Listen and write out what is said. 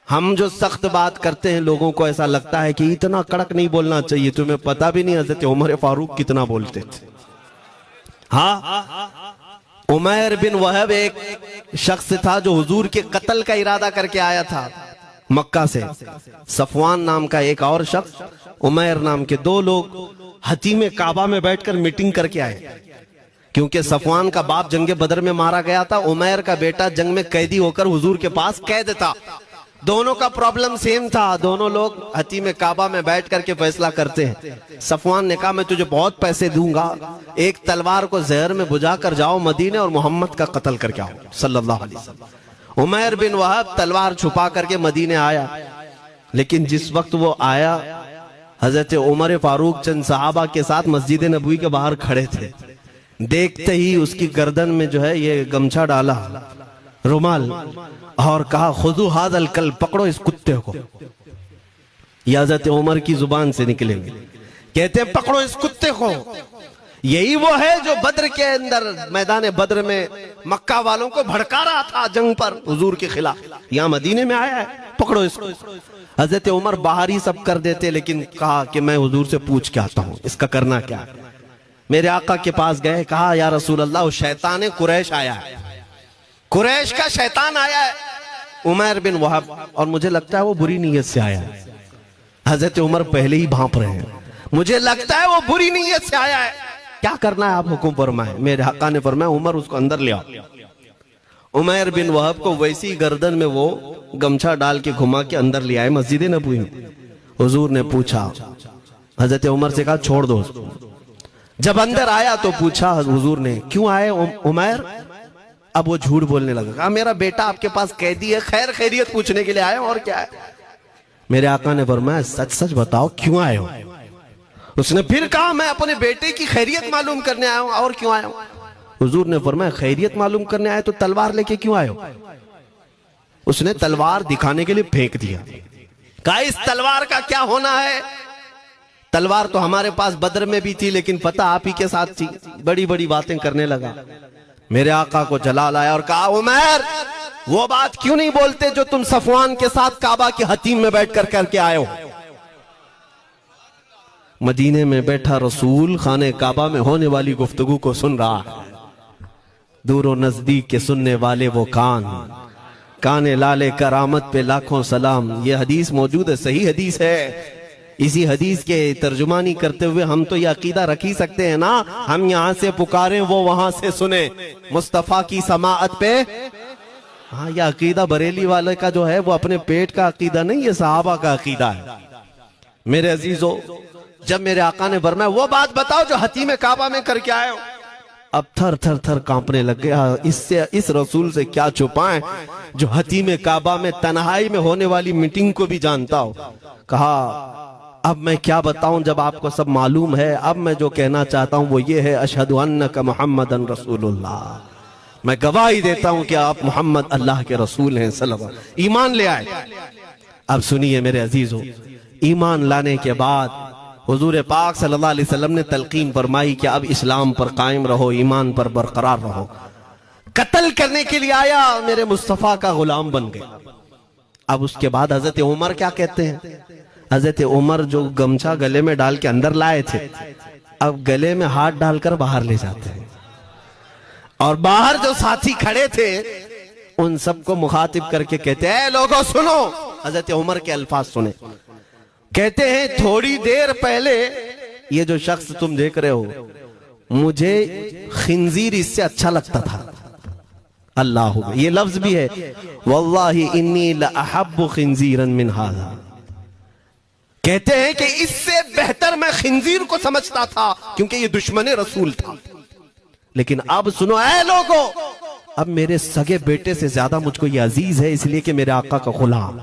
हम जो सख्त बात करते हैं लोगों को ऐसा लगता है कि इतना कड़क नहीं बोलना चाहिए। तुम्हें पता भी नहीं हजरत उमर फारूक कितना बोलते थे। हाँ, उमैर बिन वहब एक शख्स था जो हुजूर के कत्ल का इरादा करके आया था मक्का से। सफवान नाम का एक और शख्स, उमैर नाम के दो लोग हतीम काबा में बैठकर मीटिंग करके आए। क्योंकि सफवान का बाप जंग बदर में मारा गया था, उमैर का बेटा जंग में कैदी होकर हुजूर के पास कैद था। दोनों का प्रॉब्लम सेम था। दोनों लोग हतीम काबा में बैठ करके फैसला करते हैं। सफवान ने कहा मैं तुझे बहुत पैसे दूंगा, एक तलवार को जहर में बुझा कर जाओ मदीने और मोहम्मद का कत्ल करके आओ सल्लल्लाहु अलैहि वसल्लम। उमैर बिन वहब तलवार छुपा करके मदीने आया। लेकिन जिस वक्त वो आया, हजरत उमर फारूक चंद सहाबा के साथ मस्जिद नबवी के बाहर खड़े थे। देखते ही उसकी गर्दन में जो है ये गमछा डाला, रुमाल, और कहा खुदू हादल कल, पकड़ो इस कुत्ते को। ये हजरत उमर की जुबान से निकलेंगे। कहते हैं पकड़ो इस कुत्ते को। यही वो है जो बद्र के अंदर मैदान बद्र में मक्का वालों को भड़का रहा था जंग पर हुजूर के खिलाफ। यहाँ मदीने में आया है, पकड़ो इसको। हजरत उमर बाहर ही सब कर देते, लेकिन कहा कि मैं हुजूर से पूछ के आता हूँ इसका करना क्या है। मेरे आका के पास गए, कहा या रसूल अल्लाह, वो शैतान कुरैश आया है, कुरैश का शैतान आया है उमैर बिन वहब, और मुझे लगता है वो बुरी नीयत से आया है। हजरत उमर पहले ही भांप रहे हैं, मुझे लगता है वो बुरी नीयत से आया है, क्या करना है आप हुक्म फरमाए। मेरे आका ने फरमाया उमर उसको अंदर ले आओ। उमैर बिन वहब को वैसी गर्दन में वो गमछा डाल के घुमा के अंदर ले आए मस्जिद नबवी में। हुजूर ने पूछा, हजरत उमर से कहा छोड़ दो उसको। जब अंदर आया तो पूछा हुजूर ने, क्यों आए उमैर? अब वो झूठ बोलने लगा, कहा मेरा बेटा आपके पास कैदी है, खैर खैरियत पूछने के लिए आया और क्या है। मेरे आका ने फरमाया सच सच बताओ क्यों आए हो। उसने फिर कहा मैं अपने बेटे की खैरियत मालूम करने आया हूं, और क्यों आया हूं। हुजूर ने फरमाया खैरियत मालूम करने आए तो तलवार लेके क्यों आए हो। उसने तलवार दिखाने के लिए फेंक दिया। कहा इस तलवार का क्या होना है। तलवार तो हमारे पास बद्र में भी थी, लेकिन पता आप ही के साथ थी। बड़ी बड़ी बातें करने लगा। मेरे आका को जलाल आया और कहा उमैर वो बात क्यों नहीं बोलते जो तुम सफवान के साथ काबा के हतीम में बैठकर करके आए हो। मदीने में बैठा रसूल खाने काबा में होने वाली गुफ्तगू को सुन रहा है। दूर और नजदीक के सुनने वाले वो काने लाले करामत पे लाखों सलाम। ये हदीस मौजूद है, सही हदीस है। इसी हदीस के तर्जुमानी करते हुए हम तो यह अकीदा रख ही सकते हैं ना, हम यहाँ से पुकारें वो वहां से सुने, मुस्तफा की समाअत पे। हाँ, यह अकीदा बरेली वाले का जो है वो अपने पेट का अकीदा नहीं, ये सहाबा का अकीदा है। मेरे अजीजों, जब मेरे आका ने फरमाया वो बात बताओ जो हतीम काबा में करके आए हो, अब थर थर थर कांपने लग गया। इससे इस रसूल से क्या छुपाएं जो हतीम काबा में तन्हाई में होने वाली मीटिंग को भी जानता हो। कहा अब मैं क्या बताऊं जब आपको सब मालूम है। अब मैं जो कहना चाहता हूं वो ये है, अशहदु अन्नका मुहम्मदन रसूलुल्लाह, मैं गवाही देता हूं कि आप मोहम्मद अल्लाह के रसूल हैं सल्लल्लाहु अलैहि वसल्लम। ईमान ले आए। अब सुनिए मेरे अजीजों, ईमान लाने के बाद हुजूर पाक सल्लल्लाहु अलैहि वसल्लम ने तलकीन फरमाई कि अब इस्लाम पर कायम रहो, ईमान पर बरकरार रहो। कत्ल करने के लिए आया, मेरे मुस्तफा का गुलाम बन गए। अब उसके बाद हजरत उमर क्या कहते हैं। हजरत उमर जो गमछा गले में डाल के अंदर लाए थे, अब गले में हाथ डालकर बाहर ले जाते हैं। और बाहर जो साथी खड़े थे उन सबको मुखातिब करके कहते हैं लोगों सुनो। हजरत उमर के अल्फाज सुने। कहते हैं थोड़ी देर पहले ये जो शख्स तुम देख रहे हो, मुझे खिंजीर इससे अच्छा लगता था। अल्लाह, ये लफ्ज भी है, वल्लाही इन्नी लअहब्बु खिंजीरन मिन हाज़ा। कहते हैं कि इससे बेहतर मैं खिंजीर को समझता था क्योंकि ये दुश्मन रसूल था। लेकिन अब सुनो ऐ लोगों, अब मेरे सगे बेटे से ज्यादा मुझको ये अजीज है, इसलिए कि मेरे आका का गुलाम।